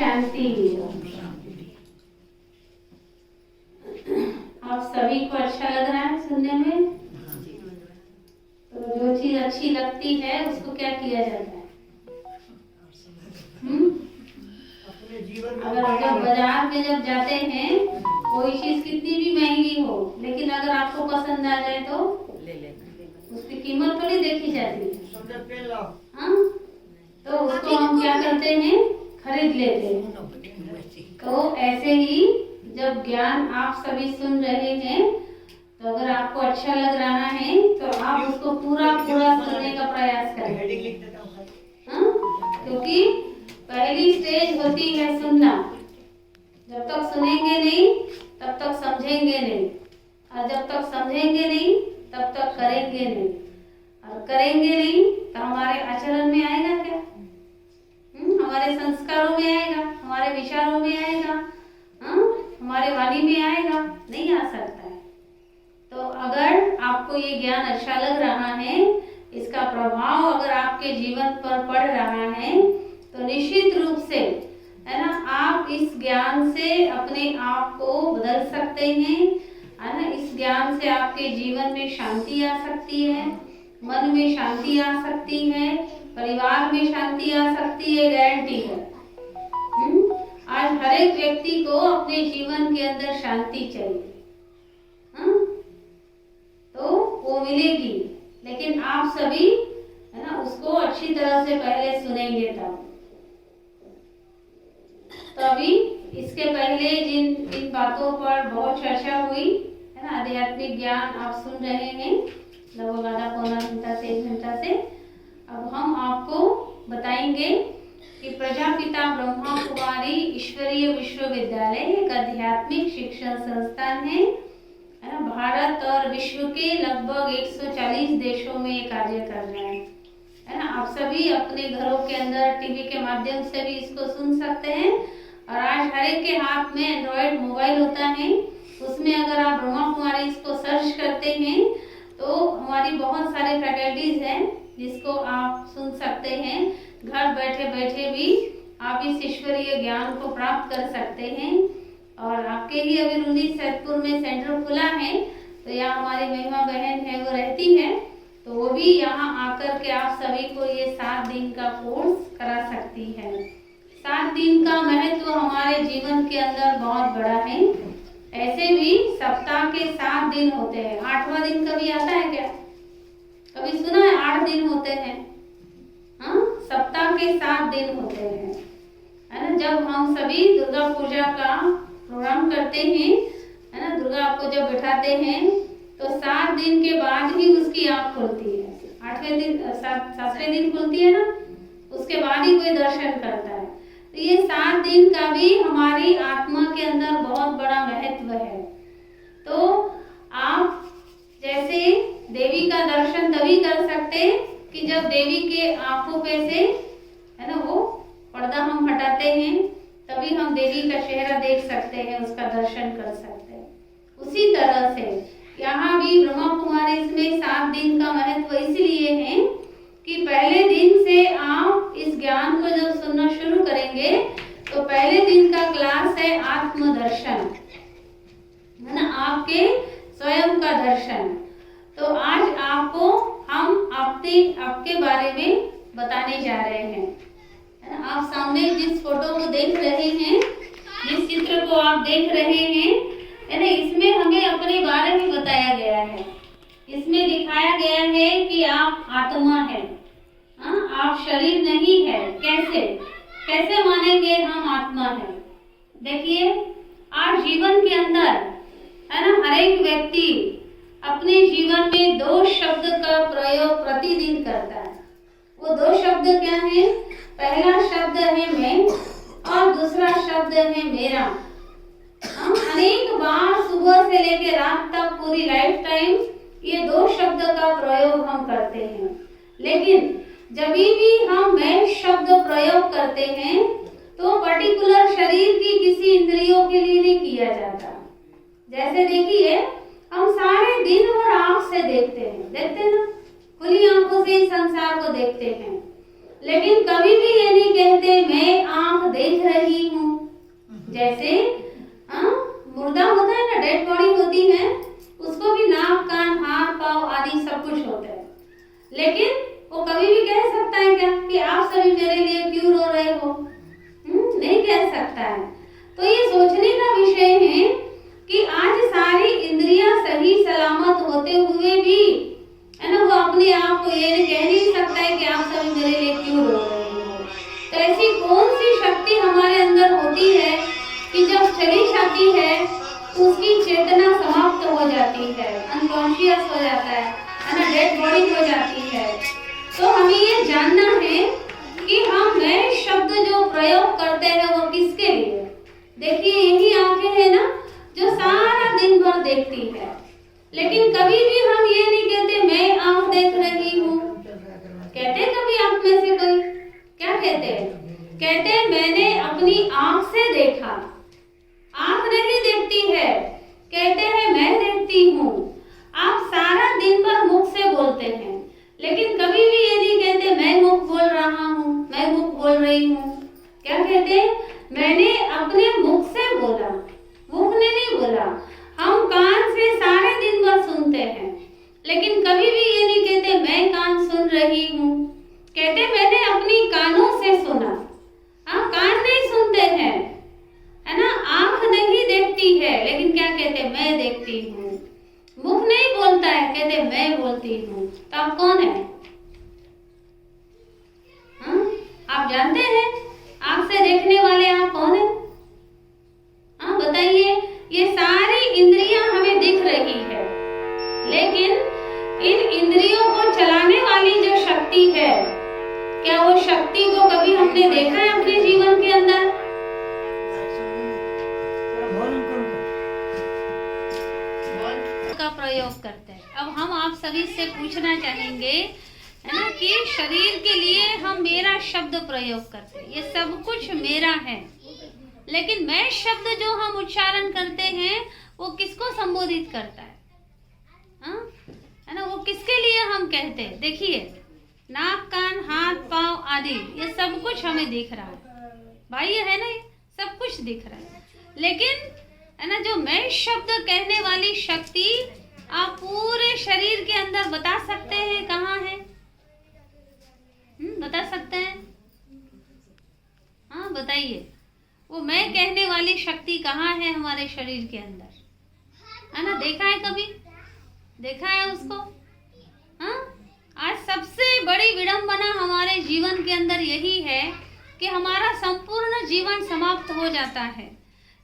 शांति। आप सभी को अच्छा लग रहा है सुनने में? तो जो चीज अच्छी लगती है उसको क्या किया जाता है? अगर जब बाजार में जब जाते हैं कोई चीज कितनी भी महंगी हो, लेकिन अगर आपको पसंद आ जाए तो ले लेना, उसकी कीमत थोड़ी देखी जाती है। हाँ, तो उसको हम क्या करते हैं, खरीद लेते हैं। तो ऐसे ही जब ज्ञान आप सभी सुन रहे हैं तो अगर आपको अच्छा लग रहा है तो आप उसको पूरा पूरा सुनने का प्रयास करें। हाँ, क्योंकि पहली स्टेज होती है सुनना। जब तक सुनेंगे नहीं तब तक समझेंगे नहीं, और जब तक समझेंगे नहीं तब तक करेंगे नहीं, और करेंगे नहीं तो हमारे आचरण में आएगा क्या? हमारे संस्कारों में आएगा, हमारे विचारों में आएगा, हमारे वाणी में आएगा? नहीं आ सकता है। तो अगर आपको ये ज्ञान अच्छा लग रहा है, इसका प्रभाव अगर आपके जीवन पर पड़ रहा है, तो निश्चित रूप से है ना, आप इस ज्ञान से अपने आप को बदल सकते हैं, है ना। इस ज्ञान से आपके जीवन में शांति आ सकती है, मन में शांति आ सकती है, परिवार में शांति आ सकती है, गारंटी है। आज हर एक व्यक्ति को अपने जीवन के अंदर शांति चाहिए, तो वो मिलेगी, लेकिन आप सभी है ना उसको अच्छी तरह से पहले सुनेंगे तब। तो अभी इसके पहले जिन बातों पर बहुत चर्चा हुई है ना, आध्यात्मिक ज्ञान आप सुन रहे हैं लगभग आधा पौना घंटा से 1 घंटा से। अब हम आपको बताएंगे कि प्रजापिता ब्रह्मा कुमारी ईश्वरीय विश्वविद्यालय एक आध्यात्मिक शिक्षण संस्थान है ना। भारत और विश्व के लगभग 140 देशों में ये कार्य कर रहा है ना। आप सभी अपने घरों के अंदर टीवी के माध्यम से भी इसको सुन सकते हैं, और आज हर एक के हाथ में एंड्रॉयड मोबाइल होता है, उसमें अगर आप ब्रह्मा कुमारी इसको सर्च करते हैं तो हमारी बहुत सारे फैकल्टीज हैं जिसको आप सुन सकते हैं। घर बैठे बैठे भी आप इस ईश्वरीय ज्ञान को प्राप्त कर सकते हैं। और आपके ही अभी रूनी सैदपुर में सेंटर खुला है, तो यहाँ हमारी महिमा बहन है वो रहती है, तो वो भी यहाँ आकर के आप सभी को ये 7 दिन का कोर्स करा सकती है। 7 दिन का महत्व हमारे जीवन के अंदर बहुत बड़ा है। ऐसे भी सप्ताह के 7 दिन होते हैं, 8वां दिन कभी आता है क्या? कभी सुना है 8 दिन होते हैं? हाँ, सप्ताह के 7 दिन होते हैं, है ना। जब हम सभी दुर्गा पूजा का प्रोग्राम करते हैं, है ना, दुर्गा आपको जब बैठाते हैं तो 7 दिन के बाद ही उसकी आँख खुलती है। 8वें दिन 7वें दिन खुलती है ना, उसके बाद ही कोई दर्शन करता है। तो ये 7 दिन का भी हमारी आत्मा के अंदर बहुत बड़ा महत्व है। तो आप जैसे देवी का दर्शन तभी कर सकते कि जब देवी के आंखों पे से है ना वो पर्दा हम हटाते हैं, तभी हम देवी का चेहरा देख सकते हैं, उसका दर्शन कर सकते हैं। उसी तरह से यहाँ भी ब्रह्मा कुमारी इसमें 7 दिन का महत्व इसलिए है कि पहले दिन से आप इस ज्ञान को जब सुनना शुरू करेंगे तो पहले दिन का क्लास है आत्मदर्शन, है ना, आपके स्वयं का दर्शन। तो आज आपको हम आपके बारे में बताने जा रहे हैं, है ना। आप सामने जिस फोटो को देख रहे हैं, जिस चित्र को आप देख रहे हैं, है ना, इसमें हमें अपने बारे में बताया गया है। इसमें दिखाया गया है कि आप आत्मा है, आप शरीर नहीं है। कैसे मानेंगे हम आत्मा है? देखिए, आज जीवन के अंदर है ना हर एक व्यक्ति अपने जीवन में 2 शब्द का प्रयोग प्रतिदिन करता है। वो 2 शब्द क्या है? पहला शब्द है मैं और दूसरा शब्द है मेरा। हम अनेक बार सुबह से लेकर रात तक पूरी लाइफ टाइम ये 2 शब्द का प्रयोग हम करते हैं, लेकिन जब भी हम मैं शब्द प्रयोग करते हैं तो पर्टिकुलर शरीर की किसी इंद्रियों के लिए नहीं किया जाता। जैसे देखिए, हम सारे दिन और आंख से देखते ना, खुली आंखों से इस संसार को देखते हैं, लेकिन कभी भी ये नहीं कहते मैं आंख देख रही हूँ, जैसे मुर्दा होता है ना, डेड बॉडी होती है, उसको भी नाक कान हाथ पाँव आदि सब कुछ होता है, लेकिन वो कभी भी कह सकता है क्या कि आप सभी मेरे लिए क्यों रो रहे हो? नहीं कह सकता है। तो ये सोचने का विषय है कि आज सारी इंद्रियां सही सलामत होते हुए भी, है ना, वो अपने आप को ये कह नहीं सकता है कि आप सभी मेरे लिए क्यों रो रहे हो। तो ऐसी कौन सी शक्ति हमारे अंदर होती है कि जब चली जाती है तो उसकी चेतना समाप्त हो जाती है, अनकॉन्शियस हो जाता है ना, डेड बॉडी हो जाती है। तो हमें ये जानना है कि हम मैं शब्द जो प्रयोग करते हैं वो किसके लिए। देखिए यही आंखें है ना जो सारा दिन भर देखती है, लेकिन कभी भी हम ये नहीं कहते मैं आंख देख रही हूँ। कहते कभी आप में से कोई क्या कहते हैं? कहते हैं मैंने अपनी आंख से देखा। आंख नहीं देखती है, कहते हैं मैं देखती हूँ। आप सारा दिन भर मुख से बोलते हैं, लेकिन कभी भी ये नहीं कहते मैं मुख बोल रहा हूँ, मैं मुख बोल रही हूँ। क्या कहते? मैंने अपने मुख से बोला, मुख ने नहीं बोला। हम कान से सारे दिन भर सुनते हैं, लेकिन कभी भी ये नहीं कहते मैं कान सुन रही हूँ। कहते मैंने अपनी कानों से सुना। कान नहीं सुनते हैं, है ना, आंख नहीं देखती है, लेकिन क्या कहते मैं देखती हूँ। मुख नहीं बोलता है, कहते मैं बोलती हूँ। तो आप कौन है? आप जानते हैं आंख से देखने वाले आप कौन है? बताइए। ये सारी इंद्रियां हमें दिख रही है, लेकिन इन इंद्रियों को चलाने वाली जो शक्ति है, क्या वो शक्ति को कभी हमने देखा है अपने जीवन के अंदर? का प्रयोग करते हैं। अब हम आप सभी से पूछना चाहेंगे, है ना, कि शरीर के लिए हम मेरा शब्द प्रयोग करते हैं, ये सब कुछ मेरा है, लेकिन मैं शब्द जो हम उच्चारण करते हैं वो किसको संबोधित करता है? है ना, वो किसके लिए हम कहते हैं? देखिए नाक कान हाथ पांव आदि ये सब कुछ हमें दिख रहा है, भाई है ना, ये सब कुछ दिख रहा है, लेकिन है ना जो मैं शब्द कहने वाली शक्ति आप पूरे शरीर के अंदर बता सकते हैं कहाँ है? बता सकते हैं? हाँ बताइए, वो मैं कहने वाली शक्ति कहाँ है हमारे शरीर के अंदर? है ना, देखा है कभी? देखा है उसको? हाँ, आज सबसे बड़ी विडंबना हमारे जीवन के अंदर यही है कि हमारा संपूर्ण जीवन समाप्त हो जाता है,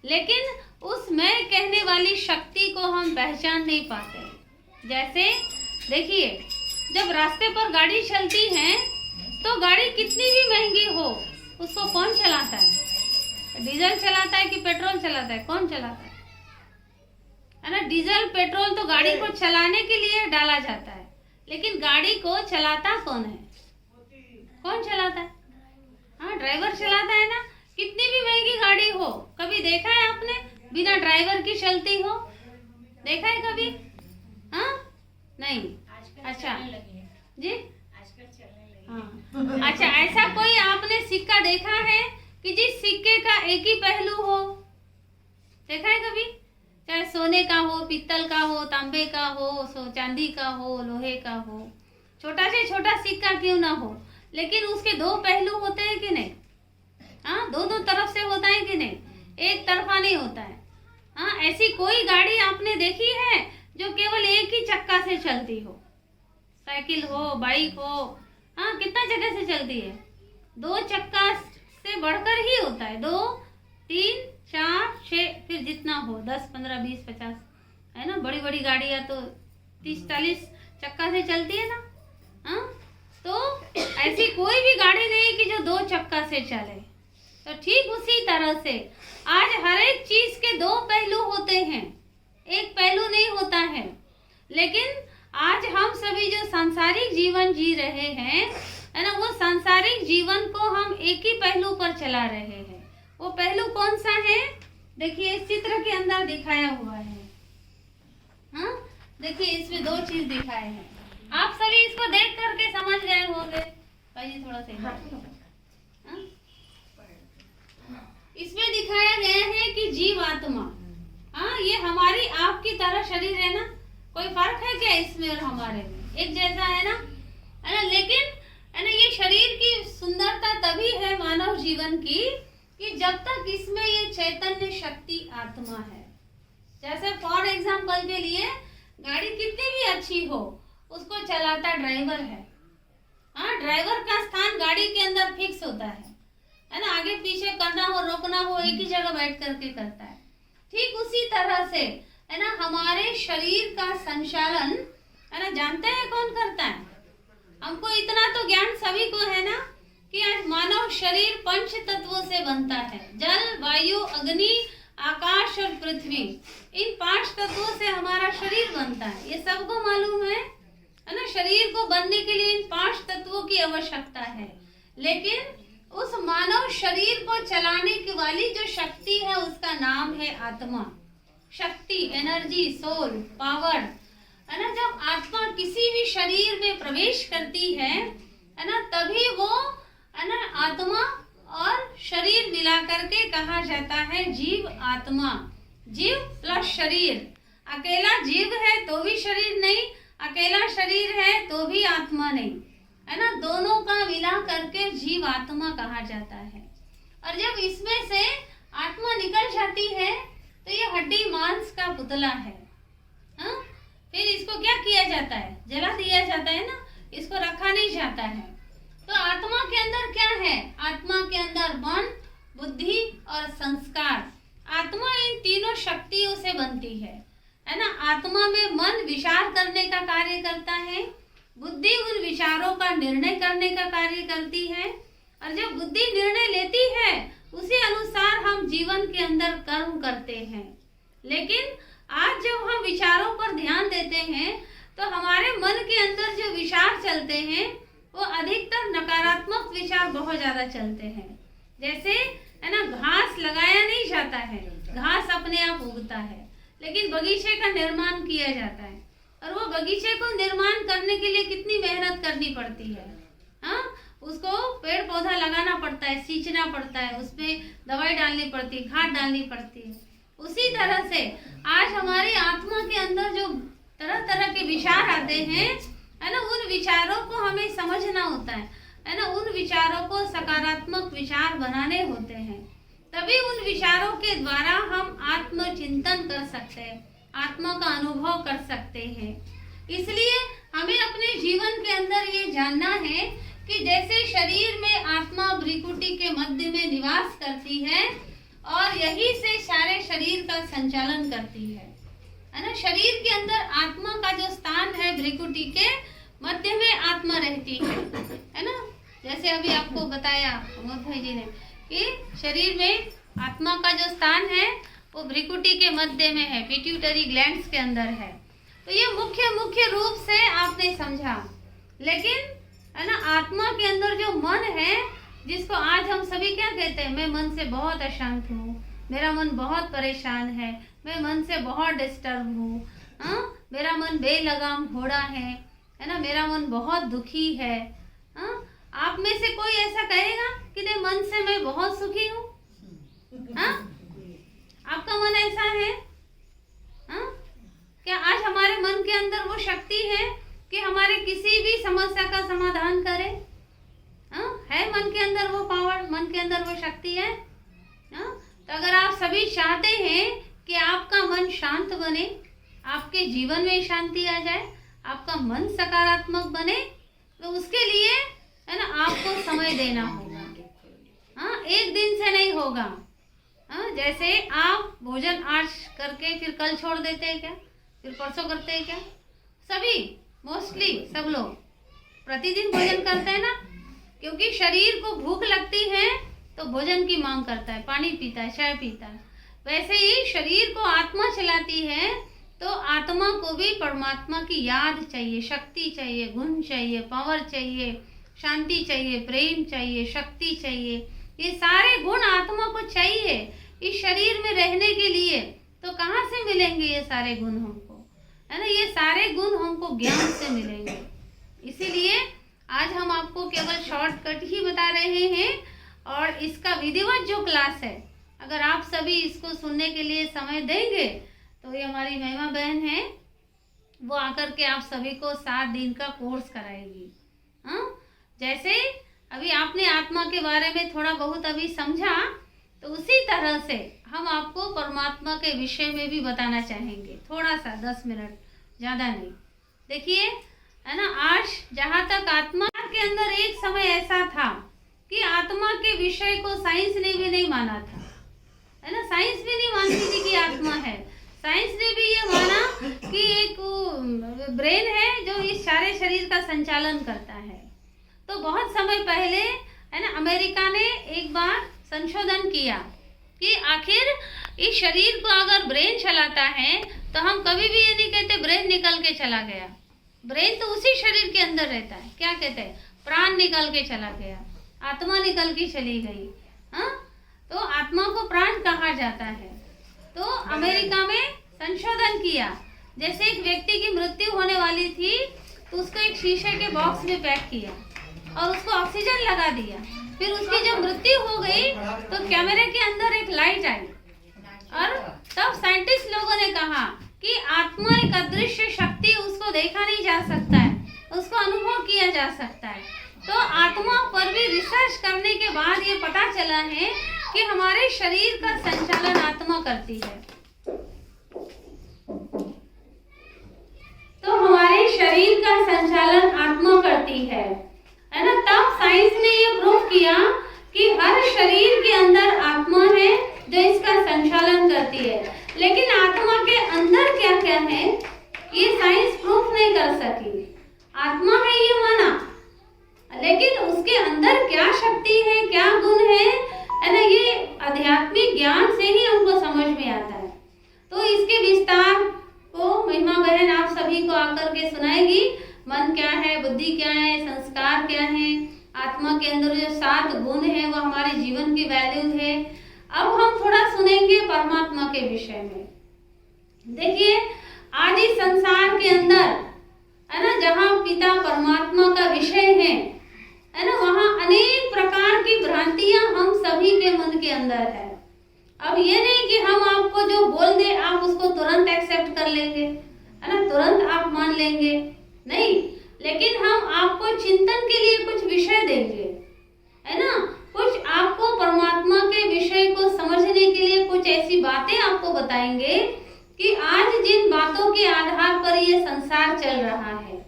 लेकिन उस मैं कहने वाली शक्ति को हम पहचान नहीं पाते। जैसे देखिए, जब रास्ते पर गाड़ी चलती है तो गाड़ी कितनी भी महंगी हो उसको कौन चलाता है? डीजल चलाता है कि पेट्रोल चलाता है? कौन चलाता है? है ना, डीजल पेट्रोल तो गाड़ी को चलाने के लिए डाला जाता है, लेकिन गाड़ी को चलाता कौन है? कौन चलाता है? हाँ, ड्राइवर चलाता है ना। कितनी भी महंगी गाड़ी हो, कभी देखा है आपने बिना ड्राइवर की चलती हो? देखा है कभी? हाँ नहीं। अच्छा जी, हाँ अच्छा, ऐसा कोई आपने सिक्का देखा है कि जिस सिक्के का एक ही पहलू हो? देखा है कभी? चाहे सोने का हो, पीतल का हो, तांबे का हो, चांदी का हो, लोहे का हो, छोटा से छोटा सिक्का क्यों ना हो, लेकिन उसके दो पहलू होते हैं कि नहीं? हाँ, दो दो तरफ से होता है कि नहीं? एक तरफा नहीं होता है। हाँ, ऐसी कोई गाड़ी आपने देखी है जो केवल एक ही चक्का से चलती हो? साइकिल हो, बाइक हो, हाँ कितना जगह से चलती है? दो चक्का से बढ़कर ही होता है, 2 3 4 6 फिर जितना हो 10 15 20 50, है ना। बड़ी बड़ी गाड़ियां तो 30 40 चक्का से चलती है ना। हाँ, तो ऐसी कोई भी गाड़ी नहीं कि जो 2 चक्का से चले। तो ठीक उसी तरह से आज हर एक चीज के 2 पहलू होते हैं, एक पहलू नहीं होता है। लेकिन आज हम सभी जो सांसारिक जीवन जी रहे हैं, है ना, वो सांसारिक जीवन को हम एक ही पहलू पर चला रहे हैं। वो पहलू कौन सा है? देखिए इस चित्र के अंदर दिखाया हुआ है। हाँ, देखिए इसमें 2 चीज दिखाए हैं। आप सभी इसको देख करके समझ गए होंगे। भाई थोड़ा सा इसमें दिखाया गया है कि जीव आत्मा, हाँ, ये हमारी आपकी तरह शरीर है ना, कोई फर्क है क्या इसमें और हमारे में? एक जैसा है ना, लेकिन है ना, ये शरीर की सुंदरता तभी है मानव जीवन की कि जब तक इसमें ये चैतन्य शक्ति आत्मा है। जैसे फॉर एग्जाम्पल के लिए गाड़ी कितनी भी अच्छी हो, उसको चलाता ड्राइवर है। हाँ, ड्राइवर का स्थान गाड़ी के अंदर फिक्स होता है ना, आगे पीछे करना हो रोकना हो एक ही जगह बैठ करके करता है। ठीक उसी तरह से है ना, हमारे शरीर का संचालन है ना, जानते हैं कौन करता है? हमको इतना तो ज्ञान सभी को है ना कि आज मानव शरीर पंच तत्वों से बनता है। जल, वायु, अग्नि, आकाश और पृथ्वी, इन 5 तत्वों से हमारा शरीर बनता है। ये सबको मालूम है ना। शरीर को बनने के लिए इन 5 तत्वों की आवश्यकता है, लेकिन उस मानव शरीर को चलाने की वाली जो शक्ति है उसका नाम है आत्मा। शक्ति, एनर्जी, सोल, पावर, है ना। जब आत्मा किसी भी शरीर में प्रवेश करती है ना, तभी वो है ना आत्मा और शरीर मिला करके कहा जाता है जीव आत्मा। जीव प्लस शरीर, अकेला जीव है तो भी शरीर नहीं, अकेला शरीर है तो भी आत्मा नहीं, है ना। दोनों का मिला करके जीव आत्मा कहा जाता है। और जब इसमें से आत्मा निकल जाती है तो ये हड्डी मांस का पुतला है। हाँ, फिर इसको क्या किया जाता है? जला दिया जाता है ना, इसको रखा नहीं जाता है। तो आत्मा के अंदर क्या है? आत्मा के अंदर मन, बुद्धि और संस्कार। आत्मा इन तीनों शक्तियों से बनती है ना। आत्मा में मन विचार करने का कार्य करता है, बुद्धि उन विचारों का निर्णय करने का कार्य करती है, और जब बुद्धि निर्णय लेती है उसी अनुसार हम जीवन के अंदर कर्म करते हैं। लेकिन आज जब हम विचारों पर ध्यान देते हैं तो हमारे मन के अंदर जो विचार चलते हैं वो अधिकतर नकारात्मक विचार बहुत ज्यादा चलते हैं। जैसे है ना, घास लगाया नहीं जाता है, घास अपने आप उगता है, लेकिन बगीचे का निर्माण किया जाता है, और वो बगीचे को निर्माण करने के लिए कितनी मेहनत करनी पड़ती है। हाँ, उसको पेड़ पौधा लगाना पड़ता है, सींचना पड़ता है, उसमें दवाई डालनी पड़ती है, खाद डालनी पड़ती है। उसी तरह से आज हमारी आत्मा के अंदर जो तरह तरह के विचार आते हैं है ना, उन विचारों को हमें समझना होता है ना। उन विचारों को सकारात्मक विचार बनाने होते हैं, तभी उन विचारों के द्वारा हम आत्मचिंतन कर सकते हैं, आत्मा का अनुभव कर सकते हैं। इसलिए हमें अपने जीवन के अंदर ये जानना है कि जैसे शरीर में आत्मा भ्रिकुटी के मध्य में निवास करती है और यही से सारे शरीर का संचालन करती है ना। शरीर के अंदर आत्मा का जो स्थान है भ्रिकुटी के मध्य में आत्मा रहती है ना। जैसे अभी आपको बताया अमोद भाई जी ने कि शरीर में आत्मा का जो स्थान है वो भ्रिकुटी के मध्य में है, पिट्यूटरी ग्लैंड्स के अंदर है। तो ये मुख्य रूप से आपने समझा। लेकिन है ना, आत्मा के अंदर जो मन है, जिसको आज हम सभी क्या कहते हैं, मैं मन से बहुत अशांत हूँ, मेरा मन बहुत परेशान है, मैं मन से बहुत डिस्टर्ब हूँ, मेरा मन बेलगाम घोड़ा है ना, मेरा मन बहुत दुखी है। आप में से कोई ऐसा कहेगा कि नहीं, मन से मैं बहुत सुखी हूँ? आपका मन ऐसा है? क्या आज हमारे मन के अंदर वो शक्ति है कि हमारे किसी भी समस्या का समाधान करे? है मन के अंदर वो पावर, मन के अंदर वो शक्ति है? तो अगर आप सभी चाहते हैं कि आपका मन शांत बने, आपके जीवन में शांति आ जाए, आपका मन सकारात्मक बने, तो उसके लिए है ना आपको समय देना होगा। एक दिन से नहीं होगा। जैसे आप भोजन आज करके फिर कल छोड़ देते हैं क्या, फिर परसों करते हैं क्या? सभी मोस्टली सब लोग प्रतिदिन भोजन करते हैं ना, क्योंकि शरीर को भूख लगती है तो भोजन की मांग करता है, पानी पीता है, चाय पीता है। वैसे ही शरीर को आत्मा चलाती है तो आत्मा को भी परमात्मा की याद चाहिए, शक्ति चाहिए, गुण चाहिए, पावर चाहिए, शांति चाहिए, प्रेम चाहिए, शक्ति चाहिए। ये सारे गुण आत्मा को चाहिए इस शरीर में रहने के लिए। तो कहाँ से मिलेंगे ये सारे गुण हमको, है ना? ये सारे गुण हमको ज्ञान से मिलेंगे। इसीलिए आज हम आपको केवल शॉर्टकट ही बता रहे हैं, और इसका विधिवत जो क्लास है सभी इसको सुनने के लिए समय देंगे तो ये हमारी महिमा बहन है, वो आकर के आप सभी को 7 दिन का कोर्स कराएगी। हाँ, जैसे अभी आपने आत्मा के बारे में थोड़ा बहुत अभी समझा, तो उसी तरह से हम आपको परमात्मा के विषय में भी बताना चाहेंगे, थोड़ा सा 10 मिनट, ज़्यादा नहीं। देखिए, है ना, आज जहाँ तक आत्मा के अंदर एक समय ऐसा था कि आत्मा के विषय को साइंस ने भी नहीं माना था, है ना, साइंस भी नहीं मानती थी कि आत्मा है। साइंस ने भी ये माना कि एक ब्रेन है जो इस सारे शरीर का संचालन करता है। तो बहुत समय पहले, है ना, अमेरिका ने एक बार संशोधन किया कि आखिर इस शरीर को अगर ब्रेन चलाता है तो हम कभी भी ये नहीं कहते ब्रेन निकल के चला गया। ब्रेन तो उसी शरीर के अंदर रहता है। क्या कहते हैं? प्राण निकल के चला गया, आत्मा निकल के चली गई। हाँ, तो आत्मा को प्राण कहा जाता है। तो अमेरिका में संशोधन किया, जैसे एक व्यक्ति की मृत्यु होने वाली थी तो उसको एक शीशे के बॉक्स में पैक किया और उसको ऑक्सीजन लगा दिया। फिर उसकी जब मृत्यु हो गई तो कैमरे के अंदर एक लाइट आई और तब साइंटिस्ट लोगों ने कहा कि आत्मा एक अदृश्य शक्ति, उसको देखा नहीं जा सकता है, उसको अनुभव किया जा सकता है। तो आत्मा पर भी रिसर्च करने के बाद ये पता चला है कि हमारे शरीर का संचालन आत्मा करती है। तो हमारे शरीर का संचालन आत्मा करती है ना। तब साइंस ने ये प्रूव किया कि हर शरीर के अंदर आत्मा है जो इसका संचालन करती है। लेकिन आत्मा के अंदर क्या क्या है ये साइंस प्रूफ नहीं कर सकी। आत्मा है ये माना, लेकिन उसके अंदर क्या शक्ति है, क्या गुण है ना, ये आध्यात्मिक ज्ञान से ही हमको समझ में आता है। तो इसके विस्तार को महिमा बहन आप सभी को आकर के सुनाएगी। मन क्या है, बुद्धि क्या है, संस्कार क्या है, आत्मा के अंदर जो 7 गुण है वो हमारे जीवन की वैल्यूज है। अब हम थोड़ा सुनेंगे परमात्मा के विषय में। देखिए, आज इस संसार के अंदर, है ना, जहाँ पिता परमात्मा का विषय है ना, वहाँ अनेक प्रकार की भ्रांतियां हम सभी के मन के अंदर है। अब ये नहीं कि हम आपको जो बोल दे आप उसको तुरंत एक्सेप्ट कर लेंगे, है ना, तुरंत आप मान लेंगे, नहीं, लेकिन हम आपको चिंतन के लिए कुछ विषय देंगे, है ना, कुछ आपको परमात्मा के विषय को समझने के लिए कुछ ऐसी बातें आपको बताएंगे कि आज जिन बातों के आधार पर ये संसार चल रहा है।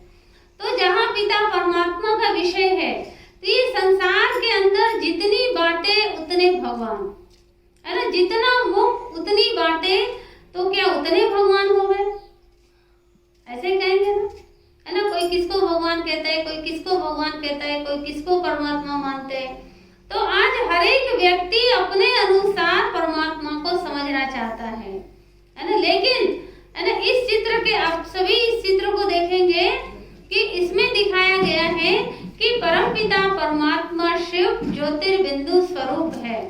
तो जहाँ पिता परमात्मा का विषय है तो ये संसार के अंदर जितनी बातें उतने भगवान, है ना, जितना मुख उतनी बातें, तो क्या उतने भगवान हो गए? ऐसे कहेंगे ना, है ना, कोई किसको भगवान कहता है, कोई किसको भगवान कहता है, कोई किसको परमात्मा मानते हैं। तो आज हर एक व्यक्ति अपने अनुसार परमात्मा को समझना चाहता है ना, लेकिन है ना, इस चित्र के आप सभी इस चित्र को देखेंगे कि इसमें दिखाया गया है कि परमपिता परमात्मा शिव ज्योतिर्बिंदु स्वरूप है।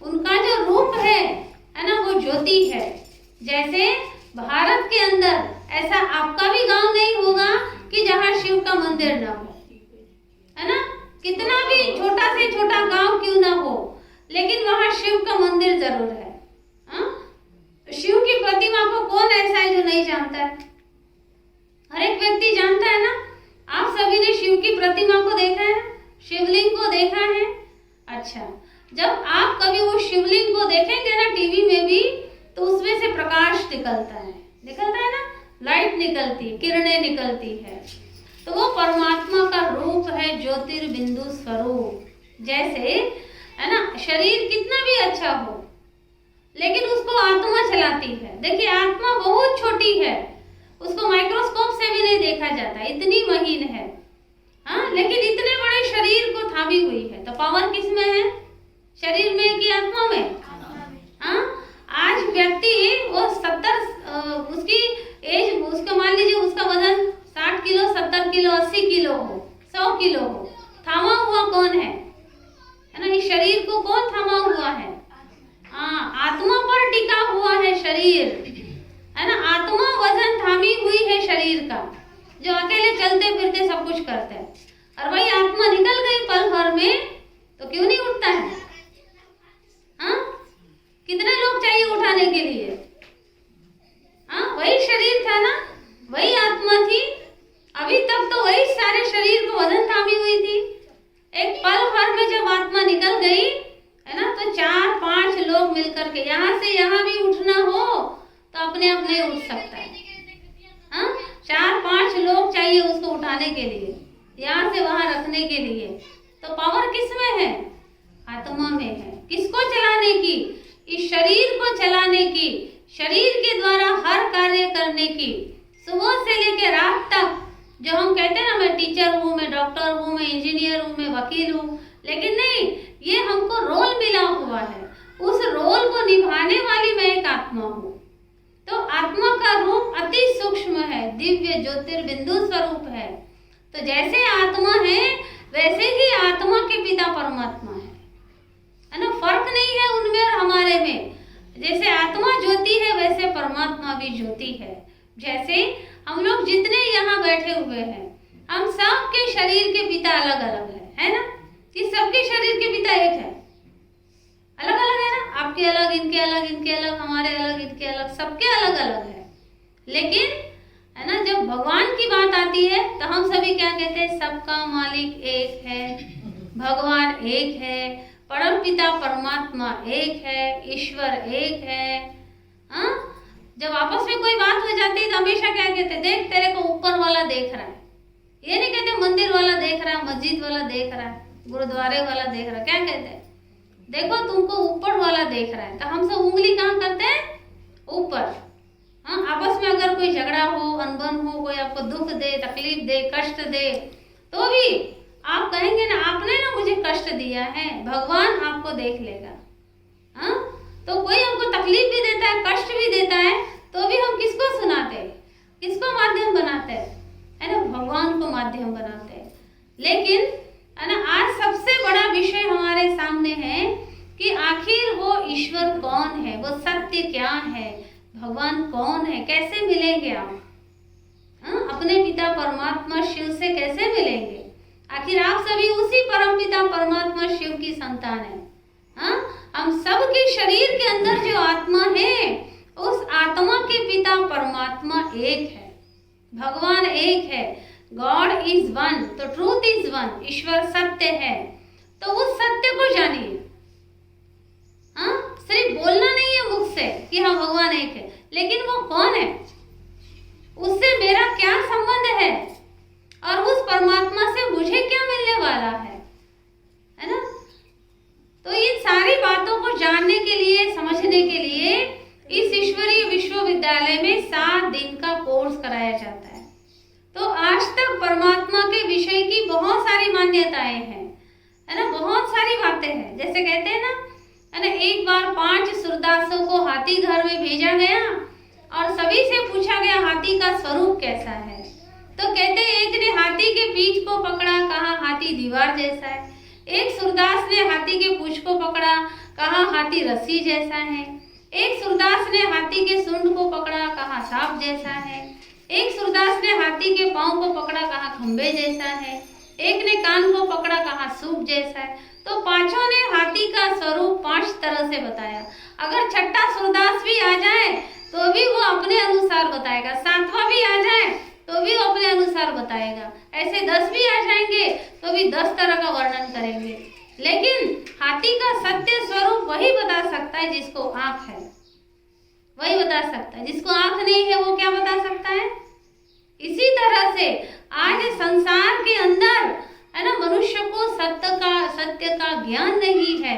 उनका जो रूप है ना, वो ज्योति है। जैसे भारत के अंदर ऐसा आपका भी गांव नहीं होगा कि जहाँ शिव का मंदिर ना हो, है ना, कितना भी छोटा से छोटा गांव क्यों ना हो, लेकिन वहाँ शिव का मंदिर जरूर है। हाँ? शिव की प्रतिमा को कौन ऐसा है जो नहीं जानता है? हर एक व्यक्ति जानता है ना। आप सभी ने शिव की प्रतिमा को देखा है, शिवलिंग को देखा है। अच्छा, जब आप कभी वो शिवलिंग को देखेंगे ना टीवी में भी, तो उसमें से प्रकाश निकलता है ना, लाइट निकलती है, किरणें निकलती है। तो वो परमात्मा का रूप है, ज्योतिर्बिंदु स्वरूप। जैसे, है ना, शरीर कितना भी अच्छा हो लेकिन उसको आत्मा चलाती है। देखिए, आत्मा बहुत छोटी है, उसको माइक्रोस्कोप से भी नहीं देखा जाता, इतनी महीन है। हाँ, लेकिन इतने बड़े शरीर को थामी हुई है। तो पावर किस में है, शरीर में कि आत्मा में? हाँ, आज व्यक्ति वो 70 उसकी एज, उसका मान लीजिए उसका वजन 60 किलो, 70 किलो, 80 किलो हो, 100 किलो हो, थामा हुआ कौन है ना, इस शरीर को कौन थामा हुआ है? हाँ, आत्मा पर टिका हुआ है शरीर, है ना, आत्मा वजन थामी हुई है शरीर का, जो अकेले चलते फिरते सब कुछ करते हैं। और वही आत्मा निकल गई पल भर में तो क्यों नहीं उठता है? हाँ, कितने लोग चाहिए उठाने के लिए। हाँ, वही शरीर था ना, वही आत्मा थी। अभी तक तो वही सारे शरीर को वजन थामी हुई थी। एक पल भर में जब आत्मा निकल गई है ना, तो 4-5 लोग मिलकर के यहाँ से यहाँ भी उठना हो तो अपने आप नहीं उठ सकता है। हाँ, 4-5 लोग चाहिए उसको उठाने के लिए, यहाँ से वहां रखने के लिए। तो पावर किस में है? आत्मा में है। किसको चलाने की? इस शरीर को चलाने की, शरीर के द्वारा हर कार्य करने की। सुबह से लेकर रात तक जो हम कहते हैं ना, मैं टीचर हूँ, मैं डॉक्टर हूँ, मैं इंजीनियर हूँ, मैं वकील हूँ, लेकिन नहीं, ये हमको रोल मिला हुआ है। उस रोल को निभाने वाली मैं एक आत्मा हूँ। तो आत्मा का रूप अति सूक्ष्म है, दिव्य ज्योतिर्बिंदु स्वरूप है। तो जैसे आत्मा है वैसे ही आत्मा के पिता परमात्मा है ना। फर्क नहीं है उनमें और हमारे में। जैसे आत्मा ज्योति है वैसे परमात्मा भी ज्योति है। जैसे हम लोग जितने यहाँ बैठे हुए हैं, हम सब के शरीर के पिता अलग अलग है ना। कि सबके शरीर के पिता एक है, अलग अलग है ना। आपके अलग, इनके अलग, इनके अलग, हमारे अलग, इनके अलग, सबके अलग अलग है। लेकिन है ना, जब भगवान की बात आती है तो हम सभी क्या कहते हैं? सबका मालिक एक है, भगवान एक है, परम पिता परमात्मा एक है, ईश्वर एक है। हाँ, जब आपस में कोई बात हो जाती है तो हमेशा क्या कहते हैं? देख, तेरे को ऊपर वाला देख रहा है। ये नहीं कहते मंदिर वाला देख रहा है, मस्जिद वाला देख रहा है, गुरुद्वारे वाला देख रहा है। क्या कहते हैं? देखो, तुमको ऊपर वाला देख रहा है। तो हम सब उंगली कहाँ करते हैं? ऊपर। हाँ, आपस में अगर कोई झगड़ा हो, अनबन हो, कोई आपको दुख दे, तकलीफ दे, कष्ट दे, तो भी आप कहेंगे ना, आपने ना मुझे कष्ट दिया है, भगवान आपको देख लेगा। हाँ, तो कोई हमको तकलीफ भी देता है, कष्ट भी देता है, तो भी हम किसको सुनाते हैं? किसको माध्यम बनाते हैं? है ना, भगवान को माध्यम बनाते हैं। लेकिन है ना, आज सबसे बड़ा विषय हमारे सामने है कि आखिर वो ईश्वर कौन है, वो सत्य क्या है, भगवान कौन है, कैसे मिलेंगे आप? हाँ, अपने पिता परमात्मा शिव से कैसे मिलेंगे? आखिर आप सभी उसी परम पिता परमात्मा शिव की संतान है। हाँ, हम सब के शरीर के अंदर जो आत्मा है, उस आत्मा के पिता परमात्मा एक है, भगवान एक है। गॉड इज वन, तो ट्रूथ इज वन, ईश्वर सत्य है। तो उस सत्य को जानिए। हाँ, सिर्फ बोलना नहीं है मुख से कि हाँ भगवान एक है, लेकिन वो कौन है, उससे मेरा क्या संबंध है, और उस परमात्मा से मुझे क्या मिलने वाला है ना। तो इन सारी बातों को जानने के लिए, समझने के लिए इस ईश्वरीय विश्वविद्यालय में 7 दिन का कोर्स कराया जाता है। तो आज तक परमात्मा के विषय की बहुत सारी मान्यताएं हैं, है ना, बहुत सारी बातें हैं। जैसे कहते हैं ना, है ना, एक बार 5 सूरदासों को हाथी घर में भेजा गया और सभी से पूछा गया हाथी का स्वरूप कैसा है। तो कहते हैं, एक ने हाथी के पीठ को पकड़ा, कहा हाथी दीवार जैसा है। एक सूरदास ने हाथी के पूंछ को पकड़ा, कहा हाथी रस्सी जैसा है। एक सूरदास ने हाथी के सूंड को पकड़ा, कहा सांप जैसा है। एक सूरदास ने हाथी के पांव को पकड़ा, कहा खंबे जैसा है। एक ने कान को पकड़ा, कहा सूप जैसा है। तो पांचों ने हाथी का स्वरूप 5 तरह से बताया। अगर छठा सूरदास भी आ जाए तो भी वो अपने अनुसार बताएगा, 7वां भी आ जाए तो भी वो अपने अनुसार बताएगा, ऐसे 10 भी आ जाएंगे तो भी 10 तरह का वर्णन करेंगे। लेकिन हाथी का सत्य स्वरूप वही बता सकता है जिसको आंख है, वही बता सकता है। जिसको आंख नहीं है वो क्या बता सकता है? इसी तरह से आज संसार के अंदर, है ना, मनुष्य को सत्य का ज्ञान नहीं है,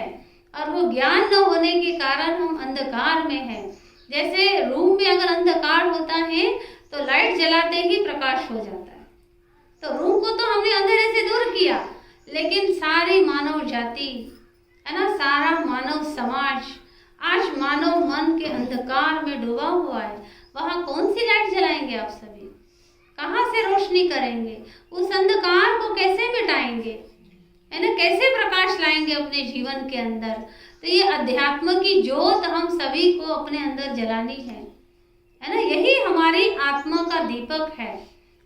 और वो ज्ञान न होने के कारण हम अंधकार में हैं। जैसे रूम में अगर अंधकार होता है तो लाइट जलाते ही प्रकाश हो जाता है। तो रूम को तो हमने अंधेरे से दूर किया, लेकिन सारी मानव जाति, है ना, सारा मानव समाज आज मानव मन के अंधकार में डूबा हुआ है। वहां कौन सी लाइट जलाएंगे आप सभी? कहाँ से रोशनी करेंगे? उस अंधकार को कैसे मिटाएंगे, है ना, कैसे प्रकाश लाएंगे अपने जीवन के अंदर? तो ये अध्यात्म की ज्योत हम सभी को अपने अंदर जलानी है ना। यही हमारी आत्मा का दीपक है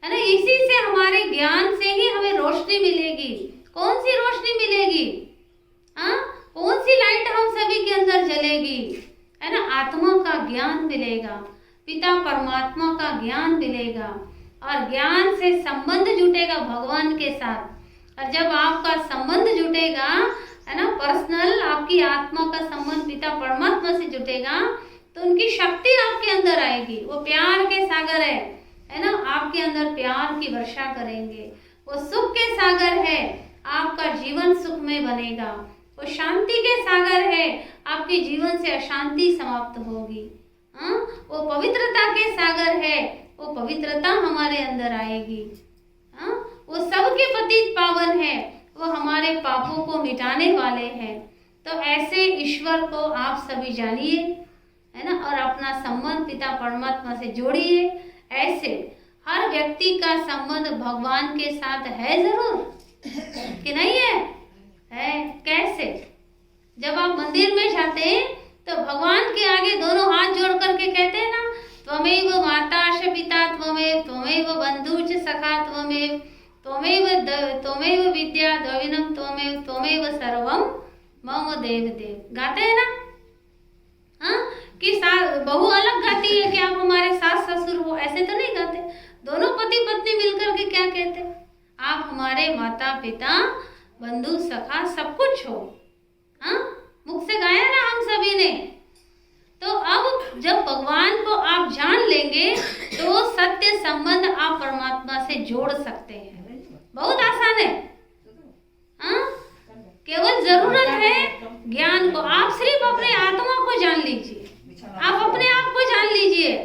ना। इसी से, हमारे ज्ञान से ही हमें रोशनी मिलेगी। कौन सी रोशनी मिलेगी? हाँ, कौन सी लाइट हम सभी के अंदर जलेगी? है ना, आत्मा का ज्ञान मिलेगा, पिता परमात्मा का ज्ञान मिलेगा और ज्ञान से संबंध जुटेगा भगवान के साथ। और जब आपका संबंध जुटेगा, है ना, पर्सनल आपकी आत्मा का संबंध पिता परमात्मा से जुटेगा, तो उनकी शक्ति आपके अंदर आएगी। वो प्यार के सागर है ना, आपके अंदर प्यार की वर्षा करेंगे। वो सुख के सागर है, आपका जीवन सुखमय बनेगा। वो शांति के सागर है, आपके जीवन से अशांति समाप्त होगी। वो पवित्रता के सागर है, वो पवित्रता हमारे अंदर आएगी। वो सबके पतित पावन है, वो हमारे पापों को मिटाने वाले हैं। तो ऐसे ईश्वर को आप सभी जानिए, है ना, और अपना संबंध पिता परमात्मा से जोड़िए। ऐसे हर व्यक्ति का संबंध भगवान के साथ है जरूर कि नहीं है कैसे? जब आप मंदिर में जाते हैं तो भगवान के आगे दोनों हाथ जोड़ करके कहते हैं ना, त्वमेव माताश्च पिता त्वमेव बंधुश्च सखा त्वमेव विद्या द्रविणम त्वमेव सर्वम मम देव देव। गाते हैं ना? कि बहू अलग गाती है कि आप हमारे सास ससुर हो, ऐसे तो नहीं गाते। दोनों पति पत्नी मिलकर के क्या कहते? आप हमारे माता पिता बंधु सखा सब कुछ हो। मुख से गाया ना हम सभी ने। तो अब जब भगवान को आप जान लेंगे तो सत्य संबंध आप परमात्मा से जोड़ सकते हैं। बहुत आसान है। केवल जरूरत है ज्ञान को। आप सिर्फ अपने आत्मा को जान लीजिए, आप अपने आप को जान लीजिए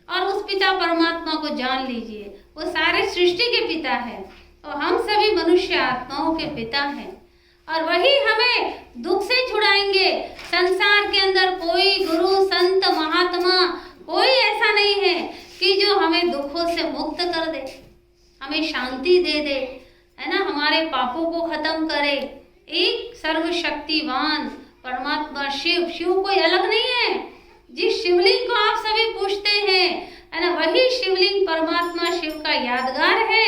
और उस पिता परमात्मा को जान लीजिए। वो सारे सृष्टि के पिता है और हम सभी मनुष्य आत्माओं के पिता हैं, और वही हमें दुख से छुड़ाएंगे। संसार के अंदर कोई गुरु संत महात्मा कोई ऐसा नहीं है कि जो हमें दुखों से मुक्त कर दे, हमें शांति दे दे, है ना, हमारे पापों को खत्म करे। एक सर्वशक्तिवान परमात्मा शिव कोई अलग नहीं है। जिस शिवलिंग को आप सभी पूछते हैं, है ना, वही शिवलिंग परमात्मा शिव का यादगार है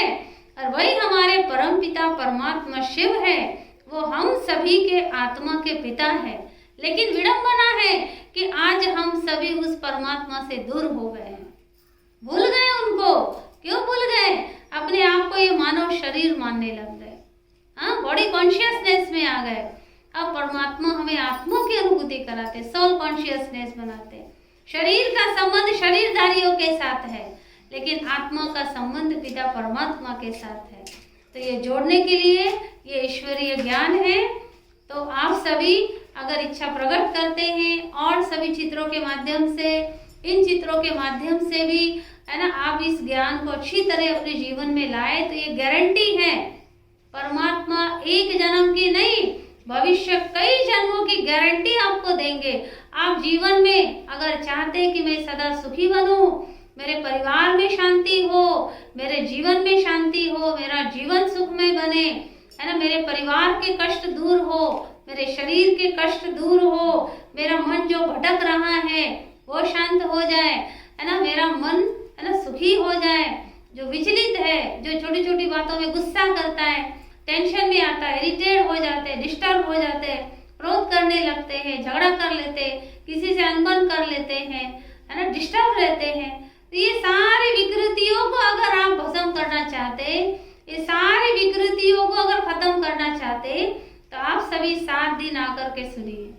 और वही हमारे परम पिता परमात्मा शिव है। वो हम सभी के आत्मा के पिता है। लेकिन विडंबना है कि आज हम सभी उस परमात्मा से दूर हो गए हैं, भूल गए उनको। क्यों भूल गए? अपने आप को ये मानव शरीर मानने लग गए, बॉडी कॉन्शियसनेस में आ गए। अब परमात्मा हमें आत्मा की अनुभूति कराते, सोल कॉन्शियसनेस बनाते। शरीर का संबंध शरीरधारियों के साथ है, लेकिन आत्मा का संबंध पिता परमात्मा के साथ है। तो ये जोड़ने के लिए ये ईश्वरीय ज्ञान है। तो आप सभी अगर इच्छा प्रकट करते हैं और सभी चित्रों के माध्यम से, इन चित्रों के माध्यम से भी, है ना, आप इस ज्ञान को अच्छी तरह अपने जीवन में लाए, तो ये गारंटी है परमात्मा एक जन्म की नहीं, भविष्य कई जन्मों की गारंटी आपको देंगे। आप जीवन में अगर चाहते कि मैं सदा सुखी बनूं, मेरे परिवार में शांति हो, मेरे जीवन में शांति हो, मेरा जीवन सुखमय बने, है ना, मेरे परिवार के कष्ट दूर हो, मेरे शरीर के कष्ट दूर हो, मेरा मन जो भटक रहा है वो शांत हो जाए, है ना, मेरा मन, है ना, सुखी हो जाए। जो विचलित है, जो छोटी छोटी बातों में गुस्सा करता है, टेंशन में आता है, इरिटेट हो जाते हैं, डिस्टर्ब हो जाते हैं, क्रोध करने लगते हैं, झगड़ा कर लेते हैं, किसी से अनबन कर लेते हैं, है ना, डिस्टर्ब रहते हैं। तो ये सारी विकृतियों को अगर आप भस्म करना चाहते, ये सारी विकृतियों को अगर खत्म करना चाहते, तो आप सभी 7 दिन आकर के सुनिए।